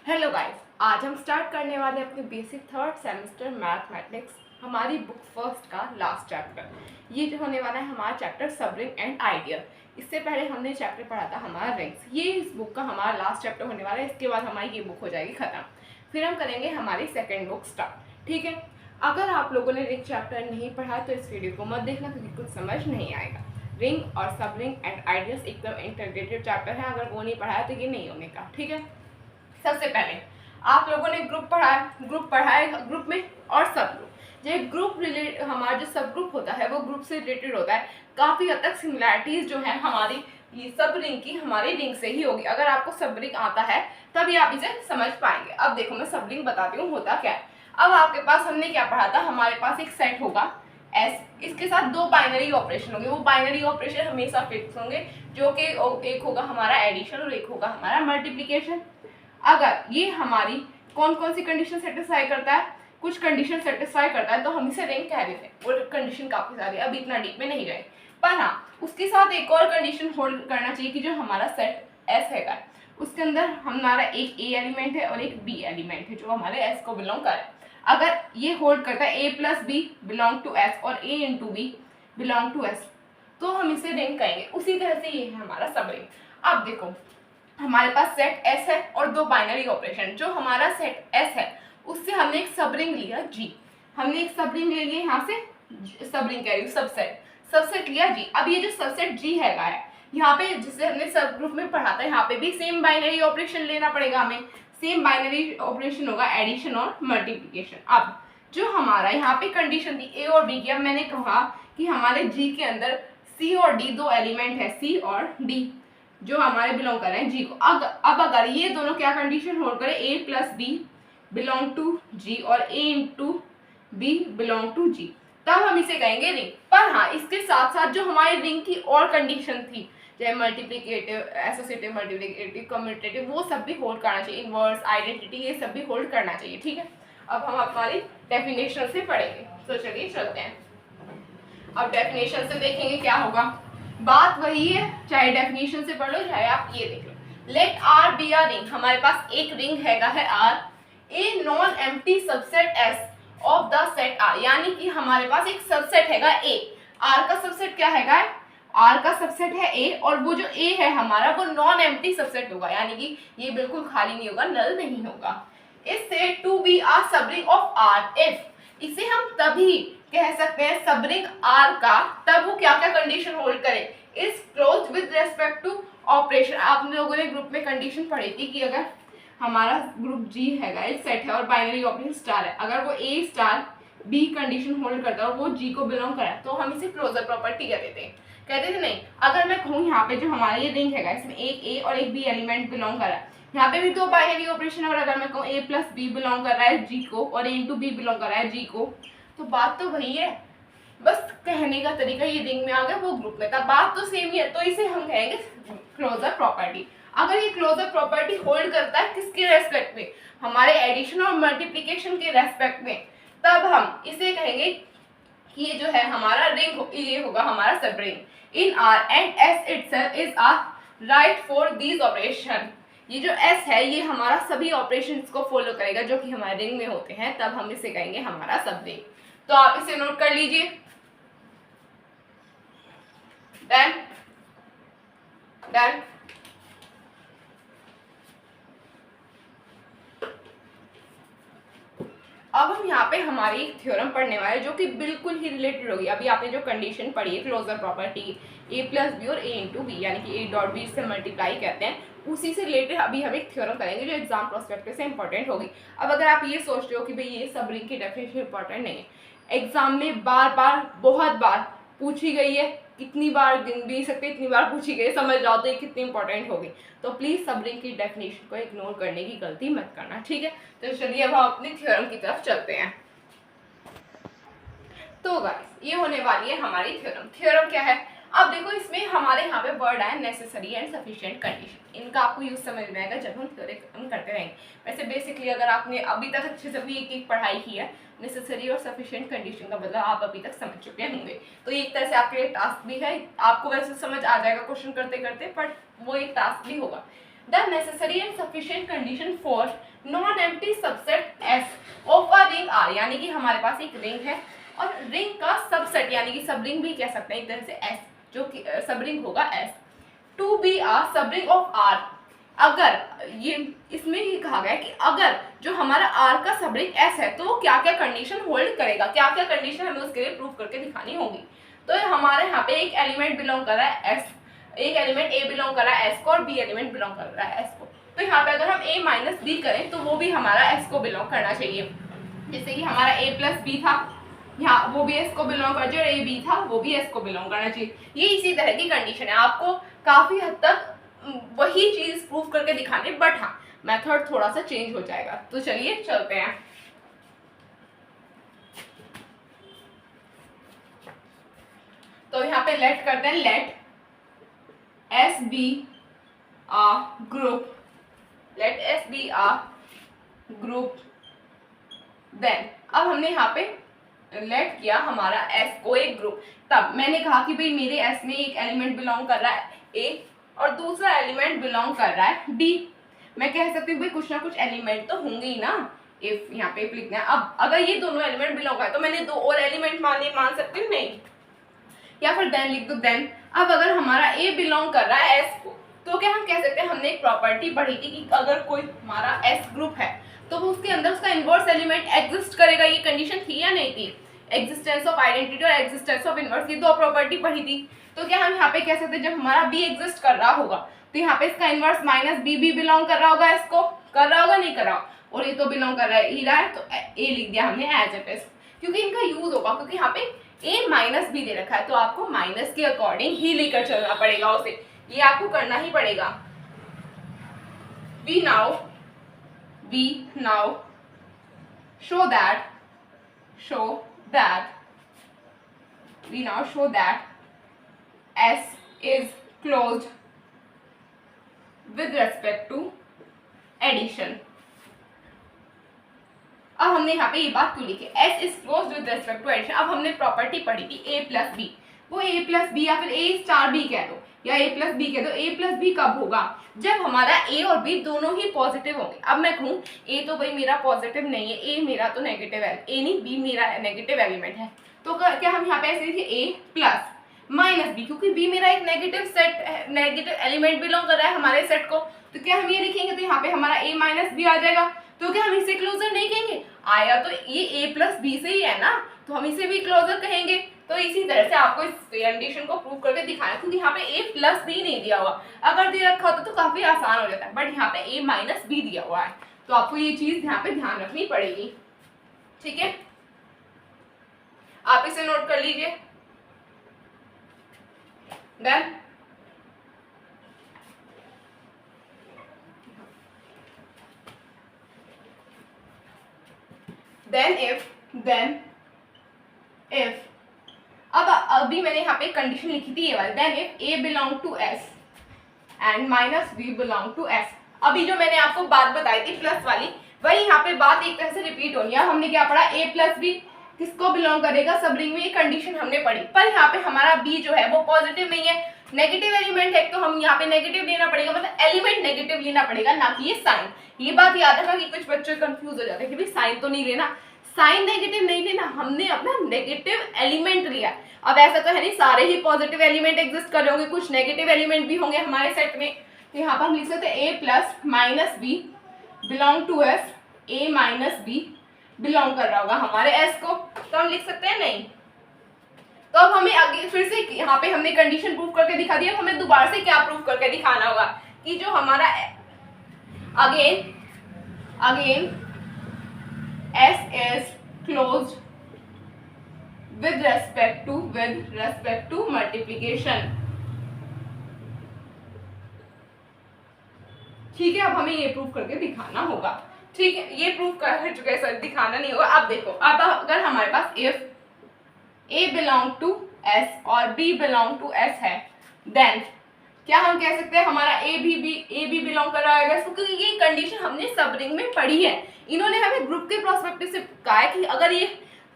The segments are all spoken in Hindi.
हेलो गाइस, आज हम स्टार्ट करने वाले अपने बेसिक थर्ड सेमेस्टर मैथमेटिक्स हमारी बुक फर्स्ट का लास्ट चैप्टर। ये जो होने वाला है हमारा चैप्टर सब रिंग एंड आइडियल। इससे पहले हमने चैप्टर पढ़ा था हमारा रिंग्स। ये इस बुक का हमारा लास्ट चैप्टर होने वाला है। इसके बाद हमारी ये बुक हो जाएगी खत्म। फिर हम करेंगे हमारी सेकेंड बुक स्टार्ट। ठीक है, अगर आप लोगों ने रिंग चैप्टर नहीं पढ़ा तो इस वीडियो को मत देखना क्योंकि कुछ समझ नहीं आएगा। रिंग और सब रिंग एंड आइडियल्स एकदम इंटीग्रेटेड चैप्टर है। अगर वो नहीं पढ़ा है तो ये नहीं होने का। ठीक है, सबसे पहले आप लोगों ने ग्रुप पढ़ा है ग्रुप में और सब ग्रुप। जो ग्रुप रिलेट हमारा जो सब ग्रुप होता है वो ग्रुप से रिलेटेड होता है। काफ़ी हद तक सिमिलैरिटीज जो है हमारी ये सब रिंग की हमारी रिंग से ही होगी। अगर आपको सब रिंग आता है तभी आप इसे समझ पाएंगे। अब देखो मैं सब रिंग बताती हूँ होता क्या है। अब आपके पास हमने क्या पढ़ा था, हमारे पास एक सेट होगा एस, इसके साथ दो बाइनरी ऑपरेशन होंगे। वो बाइनरी ऑपरेशन हमेशा फिक्स होंगे, जो कि एक होगा हमारा एडिशन और एक होगा हमारा मल्टीप्लिकेशन। अगर ये हमारी कौन कौन सी कंडीशन सेटिस्फाई करता है, कुछ कंडीशन सेटिस्फाई करता है तो हम इसे रिंग कह देते हैं। और कंडीशन काफी सारी, अभी इतना डीप में नहीं गए, पर हाँ उसके साथ एक और कंडीशन होल्ड करना चाहिए कि जो हमारा सेट एस है उसके अंदर हमारा एक ए एलिमेंट है और एक बी एलिमेंट है जो हमारे एस को बिलोंग करे। अगर ये होल्ड करता है A plus B belong to S और A into B belong to S तो हम इसे रिंग कहेंगे। उसी तरह से ये है हमारा सब रिंग। अब देखो हमारे पास सेट एस है और दो बाइनरी ऑपरेशन। जो हमारा सेट एस है उससे हमने एक सब रिंग लिया जी। हमने एक सब रिंग ले लिया यहाँ से, सब रिंग कह रही हूँ सबसेट लिया जी। अब ये जो सबसेट जी है यहाँ पे जिसे हमने सब ग्रुप में पढ़ा था यहाँ पे भी सेम बाइनरी ऑपरेशन लेना पड़ेगा हमें। सेम बाइनरी ऑपरेशन होगा एडिशन और मल्टीप्लिकेशन। अब जो हमारा यहाँ पे कंडीशन थी ए और बी की, अब मैंने कहा कि हमारे जी के अंदर सी और डी दो एलिमेंट है, सी और डी जो हमारे बिलोंग कर रहे हैं जी को। अब अगर ये दोनों क्या कंडीशन होल्ड करें, ए प्लस बी बिलोंग टू जी और A into B belong to जी, तब हम इसे कहेंगे रिंग। पर हाँ इसके साथ साथ जो हमारी रिंग की और कंडीशन थी चाहे मल्टीप्लिकेटिव, एसोसिएटिव, मल्टीप्लिकेटिव, कम्यूटेटिव, वो सब भी होल्ड करना चाहिए। इनवर्स, आइडेंटिटी, ये सब भी होल्ड करना चाहिए। ठीक है, अब हम हमारी डेफिनेशन से पढ़ेंगे तो चलिए चलते हैं। अब डेफिनेशन से देखेंगे क्या होगा। बात वही है, चाहे डेफिनेशन से पढ़ लो चाहे आप ये देख लो। Let R be R ring, हमारे पास एक रिंग हैगा है R, a non empty subset S of the set R, यानी कि हमारे पास एक सबसेट हैगा ए। आर का सबसेट क्या हैगा, आर का सबसेट है ए और वो जो ए है हमारा वो नॉन एम्प्टी सबसेट होगा, यानी कि ये बिल्कुल खाली नहीं होगा, नल नहीं होगा। Is said to be a subring of R if, इसे हम तभी कह सकते हैं सबरिंग आर का तब वो क्या क्या कंडीशन होल्ड करे। Is closed with respect to operation. आप लोगों ने ग्रुप में कंडीशन पढ़ी थी कि अगर हमारा ग्रुप जी है एक सेट है और बाइनरी ऑपरेशन स्टार है, अगर वो ए स्टार बी कंडीशन होल्ड करता है और वो जी को बिलोंग करे तो हम इसे क्लोजर प्रॉपर्टी कह देते हैं। कहते थे नहीं, अगर मैं कहूँ यहाँ पे जो हमारा ये रिंग है इसमें एक ए और एक बी एलिमेंट बिलोंग कर रहा है, यहाँ पे भी दो बाइनरी ऑपरेशन, और अगर मैं कहूँ ए प्लस बी बिलोंग कर रहा है जी को और ए इंटू बी बिलोंग कर रहा है जी को, तो बात तो वही है, बस कहने का तरीका ये रिंग में आ गया वो ग्रुप में था, बात तो सेम ही है। तो इसे हम कहेंगे क्लोजर प्रॉपर्टी। अगर ये क्लोजर प्रॉपर्टी होल्ड करता है किसके रेस्पेक्ट में, हमारे एडिशन और मल्टीप्लिकेशन के रेस्पेक्ट में, तब हम इसे कहेंगे कि ये जो है हमारा रिंग ये होगा हमारा subring. In R and S itself is a राइट फॉर दीज ऑपरेशन। ये जो एस है ये हमारा सभी ऑपरेशंस को फॉलो करेगा जो कि हमारे रिंग में होते हैं, तब हम इसे कहेंगे हमारा सब रिंग। तो आप इसे नोट कर लीजिए। Done done. अब हम यहाँ पे हमारी एक थ्योरम पढ़ने वाले जो कि बिल्कुल ही रिलेटेड होगी। अभी आपने जो कंडीशन पढ़ी है क्लोजर प्रॉपर्टी ए प्लस बी और ए इंटू बी, यानी कि ए डॉट बी से मल्टीप्लाई कहते हैं, उसी से रिलेटेड अभी हम एक थ्योरम करेंगे जो एग्जाम प्रोस्पेक्टिव से इंपॉर्टेंट होगी। अब अगर आप ये सोच रहे हो कि भाई ये सब रिंग की डेफिनेशन इंपॉर्टेंट नहीं है, एग्जाम में बार बार बहुत बार पूछी गई है, कितनी बार गिन भी सकते इतनी बार पूछी गई, समझ जाओ तो ये कितनी इंपॉर्टेंट होगी। तो प्लीज सब रिंग की डेफिनेशन को इग्नोर करने की गलती मत करना। ठीक है, तो चलिए अब हम अपनी थ्योरम की तरफ चलते हैं। तो गाइस ये होने वाली है हमारी थ्योरम। थ्योरम क्या है, अब देखो इसमें हमारे यहाँ पे वर्ड आए नेसेसरी एंड सफिशिएंट कंडीशन। इनका आपको यूज समझ में आएगा जब हम थ्योरम करते रहेंगे। वैसे बेसिकली अगर आपने अभी तक अच्छे से भी एक पढ़ाई की है, नेसेसरी और सफिशिएंट कंडीशन का मतलब आप अभी तक समझ चुके होंगे। तो ये एक तरह से आपके लिए टास्क भी है, आपको वैसे समझ आ जाएगा क्वेश्चन करते करते, बट वो एक टास्क भी होगा। The necessary and sufficient condition for non empty subset S of a ring R, यानी कि हमारे पास एक रिंग है और रिंग का सबसेट यानी कि सब रिंग भी कह सकते हैं एक तरह से एस, जो कि सब रिंग होगा एस, टू बी आ सब रिंग ऑफ आर। अगर ये इसमें ही कहा गया कि अगर जो हमारा आर का सब रिंग एस है तो वो क्या क्या कंडीशन होल्ड करेगा, क्या क्या कंडीशन हमें उसके लिए प्रूव करके दिखानी होगी। तो हमारे यहाँ पे एक एलिमेंट बिलोंग कर रहा है एस, एक एलिमेंट ए बिलोंग कर रहा है एस को और बी एलिमेंट बिलोंग कर रहा है एस को। तो यहाँ पे अगर हम a माइनस बी करें तो वो भी हमारा s को बिलोंग करना चाहिए। जैसे कि हमारा a प्लस बी था, यहाँ वो भी s को बिलोंग कर चाहिए और a b था वो भी s को बिलोंग करना चाहिए। ये इसी तरह की कंडीशन है, आपको काफी हद तक वही चीज प्रूव करके दिखाने, बट हाँ मेथड थोड़ा सा चेंज हो जाएगा। तो चलिए चलते हैं। तो यहाँ पे लेट करते हैं, late S be a group, let S be a group, then अब हमने यहाँ पे लेट किया हमारा S को एक ग्रुप। तब मैंने कहा कि भाई मेरे S में एक एलिमेंट बिलोंग कर रहा है A और दूसरा एलिमेंट बिलोंग कर रहा है B। मैं कह सकती हूँ भाई कुछ ना कुछ एलिमेंट तो होंगे ही ना, इफ यहाँ पे लिखना है। अब अगर ये दोनों एलिमेंट बिलोंग है तो मैंने दो और एलिमेंट मान सकती हूँ नहीं, या फिर देन लिख दो देन। अब अगर हमारा ए बिलोंग कर रहा है एस को तो क्या हम कह सकते हैं, हमने एक प्रॉपर्टी पढ़ी थी कि अगर कोई हमारा एस ग्रुप है तो वो उसके अंदर उसका इनवर्स एलिमेंट एग्जिस्ट करेगा। ये कंडीशन थी या नहीं थी, एग्जिस्टेंस ऑफ आइडेंटिटी और एग्जिस्टेंस ऑफ इनवर्स, ये दो प्रॉपर्टी पढ़ी थी। तो क्या हम यहाँ पे कह सकते हैं जब हमारा बी एग्जिस्ट कर रहा होगा तो यहाँ पे इसका इनवर्स माइनस बी भी बिलोंग कर रहा होगा, इसको कर रहा होगा नहीं कर रहा, और ये तो बिलोंग कर रहा है ही रहा है, तो ए लिख दिया हमने एज इट इज, क्योंकि इनका यूज होगा, क्योंकि यहाँ पे a माइनस बी दे रखा है तो आपको माइनस के अकॉर्डिंग ही लेकर चलना पड़ेगा उसे, ये आपको करना ही पड़ेगा। we now show that S is closed with respect to addition। अब हमने यहाँ पे ये बात क्यों लिखी, S is closed with respect to addition। अब हमने प्रॉपर्टी पढ़ी थी a प्लस बी, वो a प्लस बी या फिर a स्टार b कह दो या a प्लस बी कह दो। a प्लस बी कब होगा, जब हमारा a और b दोनों ही पॉजिटिव होंगे। अब मैं कहूँ a तो भाई मेरा पॉजिटिव नहीं है, a मेरा तो नेगेटिव है, a नहीं b मेरा नेगेटिव एलिमेंट है, तो क्या हम यहाँ पे ऐसे लिखे a प्लस माइनस बी, क्योंकि b मेरा एक negative set negative element belong कर रहा है हमारे सेट को, तो क्या हम ये लिखेंगे तो यहाँ पे हमारा a माइनस बी आ जाएगा। तो क्या हम इसे क्लोजर नहीं कहेंगे, आया तो ये a प्लस बी से ही है ना, तो हम इसे भी क्लोजर कहेंगे। तो इसी तरह से आपको इस कंडीशन को प्रूव करके दिखाना, क्योंकि यहाँ पे a प्लस बी नहीं दिया हुआ, अगर दे रखा होता तो काफी आसान हो जाता है, बट यहाँ पे a माइनस बी दिया हुआ है, तो आपको ये चीज यहाँ पे ध्यान रखनी पड़ेगी। ठीक है, आप इसे नोट कर लीजिए। डन। then if अब अभी मैंने यहाँ पे कंडीशन लिखी थी ये वाली, then if a belong to s and minus b belong to s। अभी जो मैंने आपको बात बताई थी प्लस वाली, वही यहाँ पे बात एक तरह से रिपीट होनी है। हमने क्या पढ़ा, a प्लस बी किसको बिलोंग करेगा, सब रिंग में, ये कंडीशन हमने पढ़ी, पर यहाँ पे हमारा b जो है वो पॉजिटिव नहीं है, नेगेटिव एलिमेंट है, तो हम यहाँ पे नेगेटिव लेना पड़ेगा, मतलब एलिमेंट नेगेटिव लेना पड़ेगा, ना कि ये साइन। ये बात याद रखना कि कुछ बच्चे कंफ्यूज हो जाते हैं कि भाई साइन तो नहीं लेना, साइन नेगेटिव नहीं लेना, हमने अपना नेगेटिव एलिमेंट लिया। अब ऐसा तो है नहीं सारे ही पॉजिटिव एलिमेंट एग्जिस्ट कर रहे होंगे, कुछ नेगेटिव एलिमेंट भी होंगे हमारे सेट में। तो यहाँ पर हम लिख सकते हैं a plus minus B belong to s, a minus B belong कर रहा होगा हमारे s को, तो हम लिख सकते हैं नहीं। तो अब हमें आगे फिर से यहाँ पे हमने कंडीशन प्रूव करके दिखा दिया, हमें दोबारा से क्या प्रूव करके दिखाना होगा कि जो हमारा again S is closed with respect to multiplication। ठीक है, अब हमें ये प्रूव करके दिखाना होगा। ठीक है, ये प्रूव कर चुके हैं सर, दिखाना नहीं होगा। अब देखो, अब अगर हमारे पास if a belong to s और b belong to s है, then क्या हम कह सकते हैं हमारा a भी बिलोंग कर रहा है, क्योंकि ये कंडीशन हमने सब रिंग में पढ़ी है। इन्होंने हमें ग्रुप के प्रोस्पेक्टिव से कहा है कि अगर ये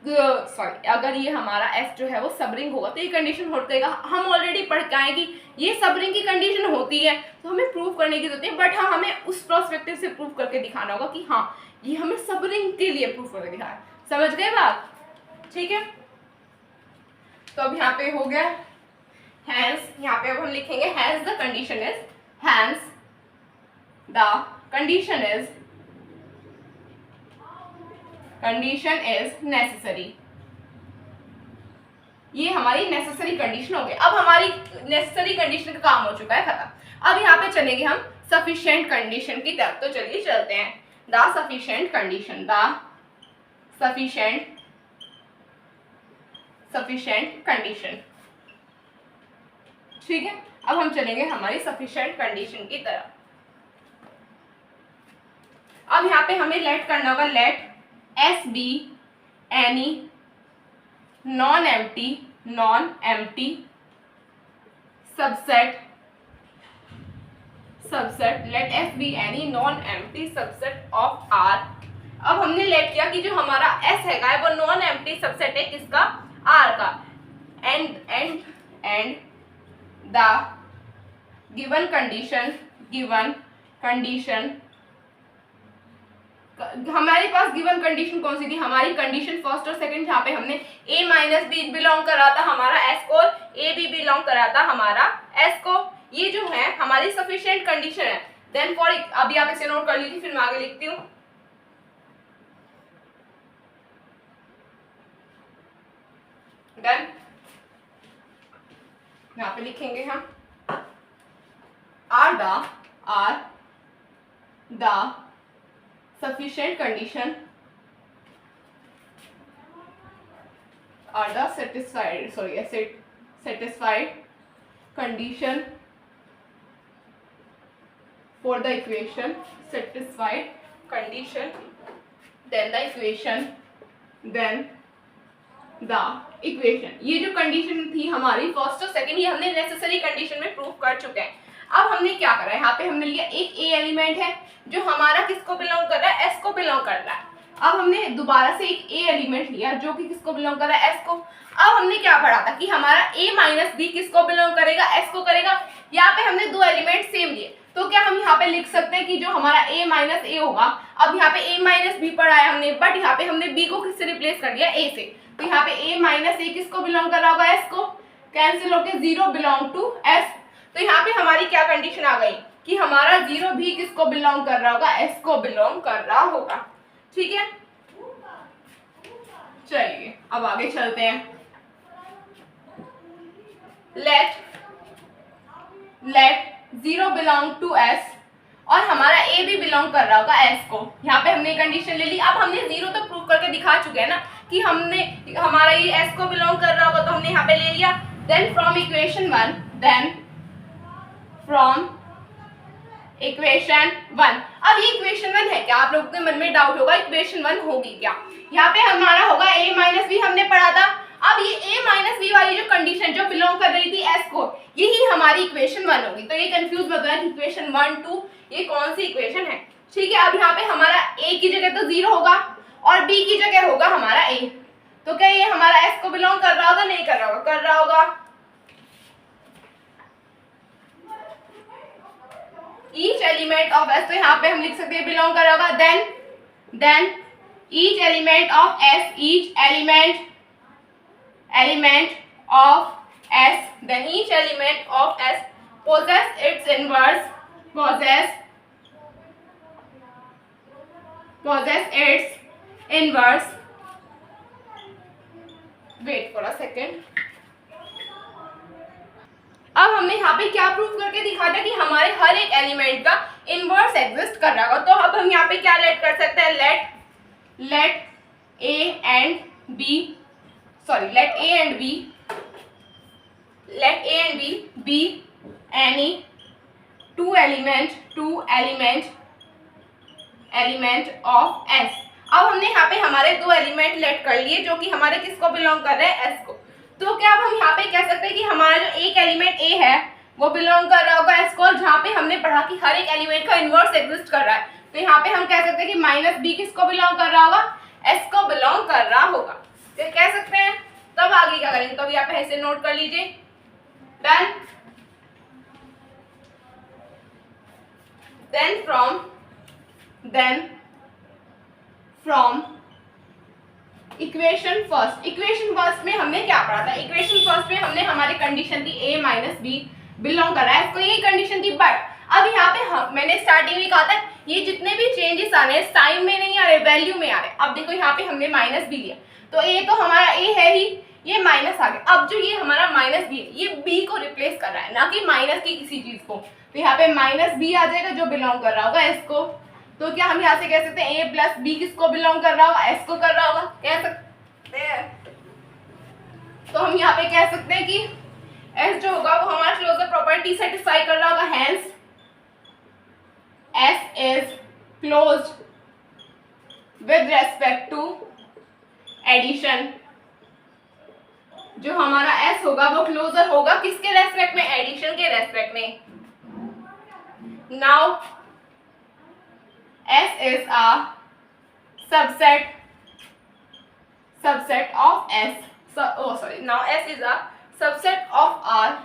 सॉरी अगर ये हमारा S जो है वो सब रिंग होगा तो ये कंडीशन होल्ड करेगा। हम ऑलरेडी पढ़ के आए कि ये सब रिंग की कंडीशन होती है, तो हमें प्रूव करने की जरूरत है, बट हाँ हमें उस पर्सपेक्टिव से प्रूव करके दिखाना होगा कि हाँ ये हमें सब रिंग के लिए प्रूव करके दिखाया। समझ गए बात? ठीक है, तो अब यहाँ पे हो गया हैंस। यहाँ पे अब हम लिखेंगे hence the condition is, hence the condition is necessary. ये हमारी नेसेसरी कंडीशन हो गई। अब हमारी नेसेसरी कंडीशन का काम हो चुका है खत्म। अब यहाँ पे चलेंगे हम सफिशिएंट कंडीशन की तरफ। तो चलिए चलते हैं। The sufficient condition, the sufficient condition. ठीक है, अब हम चलेंगे हमारी सफिशिएंट कंडीशन की तरफ। अब यहाँ पे हमें लेट करना होगा, late S be any non-empty subset, let S be any non-empty subset of R। अब हमने लेट किया कि जो हमारा S है वो नॉन एम्प्टी सबसेट है किसका? R का। एंड द गिवन कंडीशन हमारे पास गिवन कंडीशन कौन सी थी? हमारी कंडीशन फर्स्ट और सेकंड, जहाँ पे हमने A माइनस बी बिलोंग कर रहा था हमारा S को, A भी बिलोंग कर रहा था हमारा S को। ये जो है हमारी सफिशिएंट कंडीशन है। देन फॉर, अभी आप इसे नोट कर लीजिए, फिर मैं आगे लिखती हूँ। डन, यहाँ पे लिखेंगे हम are the sufficient condition are the satisfied condition for the equation, satisfied condition, then the equation, then the equation। ये जो कंडीशन थी हमारी फर्स्ट और सेकंड, ये हमने नेसेसरी कंडीशन में प्रूव कर चुके हैं। अब हमने क्या करा है, यहाँ पे हमने लिया एक A एलिमेंट है जो हमारा किसको बिलोंग कर रहा है? S को बिलोंग कर रहा है। अब हमने दोबारा से एक A एलिमेंट लिया जो कि किसको बिलोंग कर रहा है? S को। अब हमने क्या पढ़ा था कि हमारा A माइनस बी किसको बिलोंग करेगा? S को करेगा। यहाँ पे हमने दो एलिमेंट सेम लिए, तो क्या हम यहाँ पे लिख सकते हैं कि जो हमारा A माइनस ए होगा, अब यहाँ पे A माइनस बी पढ़ा है हमने, बट यहाँ पे हमने B को किससे रिप्लेस कर दिया? A से। तो यहाँ पे A माइनस ए किसको बिलोंग कर रहा होगा? S को। कैंसिल होके 0 बिलोंग टू S। तो यहाँ पे हमारी क्या कंडीशन आ गई कि हमारा 0 भी किसको बिलोंग कर रहा होगा? S को बिलोंग कर रहा होगा। ठीक है, चलिए अब आगे चलते हैं। लेट 0 बिलोंग टू S और हमारा A भी बिलोंग कर रहा होगा S को। यहाँ पे हमने कंडीशन ले ली। अब हमने 0 तो प्रूव करके दिखा चुके हैं ना कि हमने हमारा ये S को बिलोंग कर रहा होगा, तो हमने यहाँ पे ले लिया। देन फ्रॉम इक्वेशन 1, अब ये इक्वेशन 1 है क्या? आप लोगों के मन में डाउट होगा इक्वेशन 1 होगी क्या? यहाँ पे हमारा होगा A माइनस बी, हमने पढ़ा था। अब ये A माइनस बी वाली जो कंडीशन जो बिलोंग कर रही थी S को, यही हमारी इक्वेशन 1 होगी। तो ये कंफ्यूज मत होना कि इक्वेशन 1, 2 ये कौन सी इक्वेशन है। ठीक है, अब यहाँ पे हमारा A की जगह तो 0 होगा और B की जगह होगा हमारा A। तो क्या ये हमारा S को बिलोंग कर रहा होगा? नहीं कर रहा होगा? कर रहा होगा। ईच एलिमेंट ऑफ S, तो यहाँ पे हम लिख सकते हैं बिलोंग कर रहा होगा। Then each element of S, each element of S, then each element of S possess its inverse, possess its inverse, wait for a second। अब हमने यहाँ पे क्या प्रूव करके दिखा था कि हमारे हर एक एलिमेंट का इनवर्स एग्जिस्ट कर रहा होगा। तो अब हम यहाँ पे क्या लेट कर सकते हैं? Let A and B be any two element of S। अब हमने यहाँ पे हमारे दो एलिमेंट लेट कर लिए जो कि हमारे किसको बिलोंग कर रहे हैं? S को। तो क्या अब हम यहाँ पे कह सकते हैं कि हमारा जो एक एलिमेंट A है वो बिलोंग कर रहा होगा S को, जहाँ पे हमने पढ़ा कि हर एक एलिमेंट का इनवर्स एग्जिस्ट कर रहा है। तो यहाँ पे हम कह सकते हैं कि माइनस बी किसको बिलोंग कर रहा होगा? S को बिलोंग कर रहा होगा। कह सकते हैं। तब आगे क्या करेंगे, तो यहाँ पे ऐसे नोट कर लीजिए। Done. Then from equation first में हमने क्या पढ़ा था, इक्वेशन फर्स्ट में हमने हमारी कंडीशन थी a माइनस बी बिलोंग कर रहा है, इसको यही कंडीशन थी। बट अब यहाँ पे मैंने स्टार्टिंग में कहा था ये जितने भी चेंजेस आ रहे हैं साइन में नहीं आ रहे, वैल्यू में आ रहे। अब देखो यहाँ पे हमने माइनस बी लिया, तो a तो हमारा a है ही, ये माइनस आ गया। अब जो ये हमारा माइनस बी है, ये b को रिप्लेस कर रहा है, ना कि माइनस की किसी चीज को। तो यहाँ पे माइनस बी आ जाएगा जो बिलोंग कर रहा होगा s को। तो क्या हम यहाँ से कह सकते हैं a प्लस बी किसको बिलोंग कर रहा होगा, s को कर रहा होगा, कह सकते हैं। तो हम यहाँ पे कह सकते हैं कि s जो होगा वो हमारा क्लोजर प्रॉपर्टी सेटिस्फाई कर रहा होगा, hence s is closed with respect to addition. जो हमारा s होगा वो क्लोजर होगा किसके रेस्पेक्ट में, एडिशन के रेस्पेक्ट में। Now S is a subset of S. Now S is a subset of R.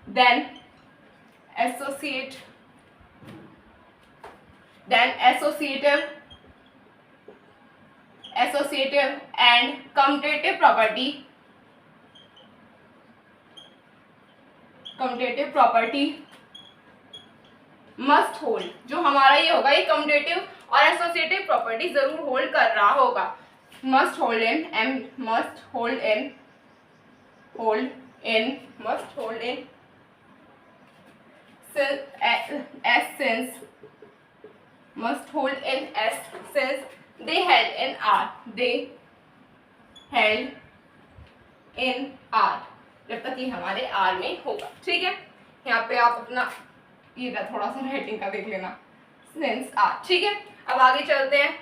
Then associative and commutative property must hold. जो हमारा ये होगा ये कम्यूटेटिव और एसोसिएटिव प्रॉपर्टी जरूर होल्ड कर रहा होगा। Must hold in since they held in R जब तक ये हमारे R में होगा। ठीक है, यहाँ पे आप अपना ये थोड़ा सा राइटिंग का देख लेना, सिंस आर। ठीक है, अब आगे चलते हैं।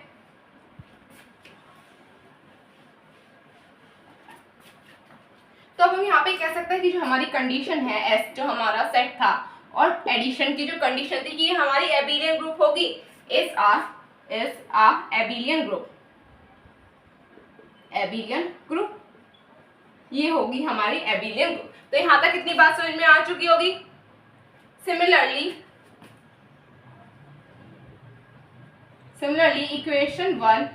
तो अब हम यहाँ पे कह सकते हैं कि जो हमारी कंडीशन है एस, जो हमारा सेट था और एडिशन की जो कंडीशन थी कि ये हमारी एबिलियन ग्रुप होगी, इज आ एबिलियन ग्रुप, ये होगी हमारी एबिलियन ग्रुप। तो यहाँ तक कितनी बात समझ में आ चुकी होगी। Similarly, equation 1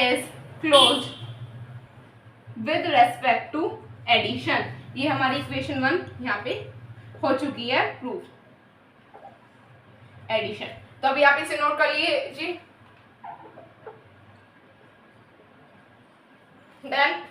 is closed with respect to addition. ये हमारी equation 1 यहाँ पे हो चुकी है प्रूफ, एडिशन। तो अभी आप इसे नोट कर लीजिए। Then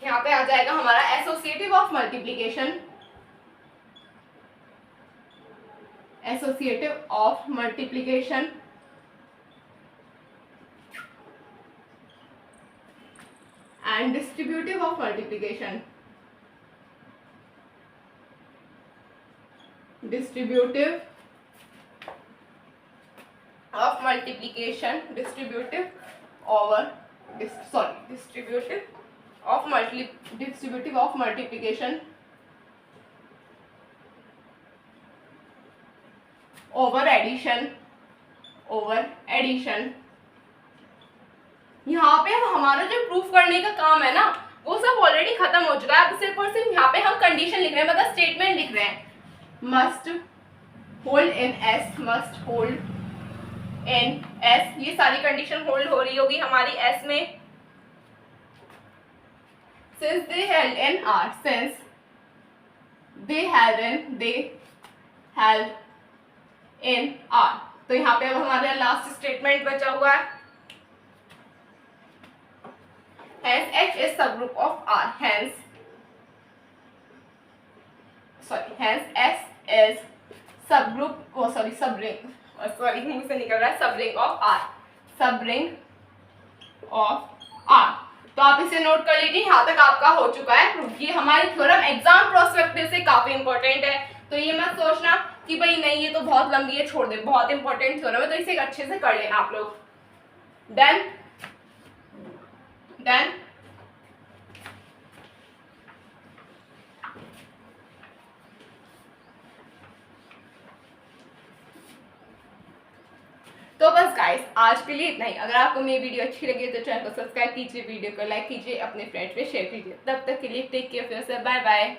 यहाँ पे आ जाएगा हमारा associative of multiplication and distributive of multiplication. Distributive of multiplication over addition। यहाँ पे हमारा जो प्रूफ करने का काम है ना वो सब ऑलरेडी खत्म हो चुका है। अब सिर्फ और सिर्फ यहाँ पे हम कंडीशन लिख रहे हैं, मतलब स्टेटमेंट लिख रहे हैं। मस्ट होल्ड इन एस, ये सारी कंडीशन होल्ड हो रही होगी हमारी एस में। since they held in R, तो यहाँ पे अब हमारा लास्ट स्टेटमेंट बचा हुआ है। Hence H is subgroup of R, hence S is subring of R। तो आप इसे नोट कर लीजिए, यहाँ तक आपका हो चुका है प्रूफ। ये हमारी थ्योरम एग्जाम प्रोस्पेक्टिव से काफी इंपॉर्टेंट है, तो ये मत सोचना कि भाई नहीं ये तो बहुत लंबी है छोड़ दे, बहुत इंपॉर्टेंट थ्योरम है, तो इसे अच्छे से कर लेना आप लोग। देन तो बस गाइस आज के लिए इतना ही। अगर आपको मेरी वीडियो अच्छी लगी तो चैनल को सब्सक्राइब कीजिए, वीडियो को लाइक कीजिए, अपने फ्रेंड्स में शेयर कीजिए। तब तक के लिए टेक केयर, बाय बाय।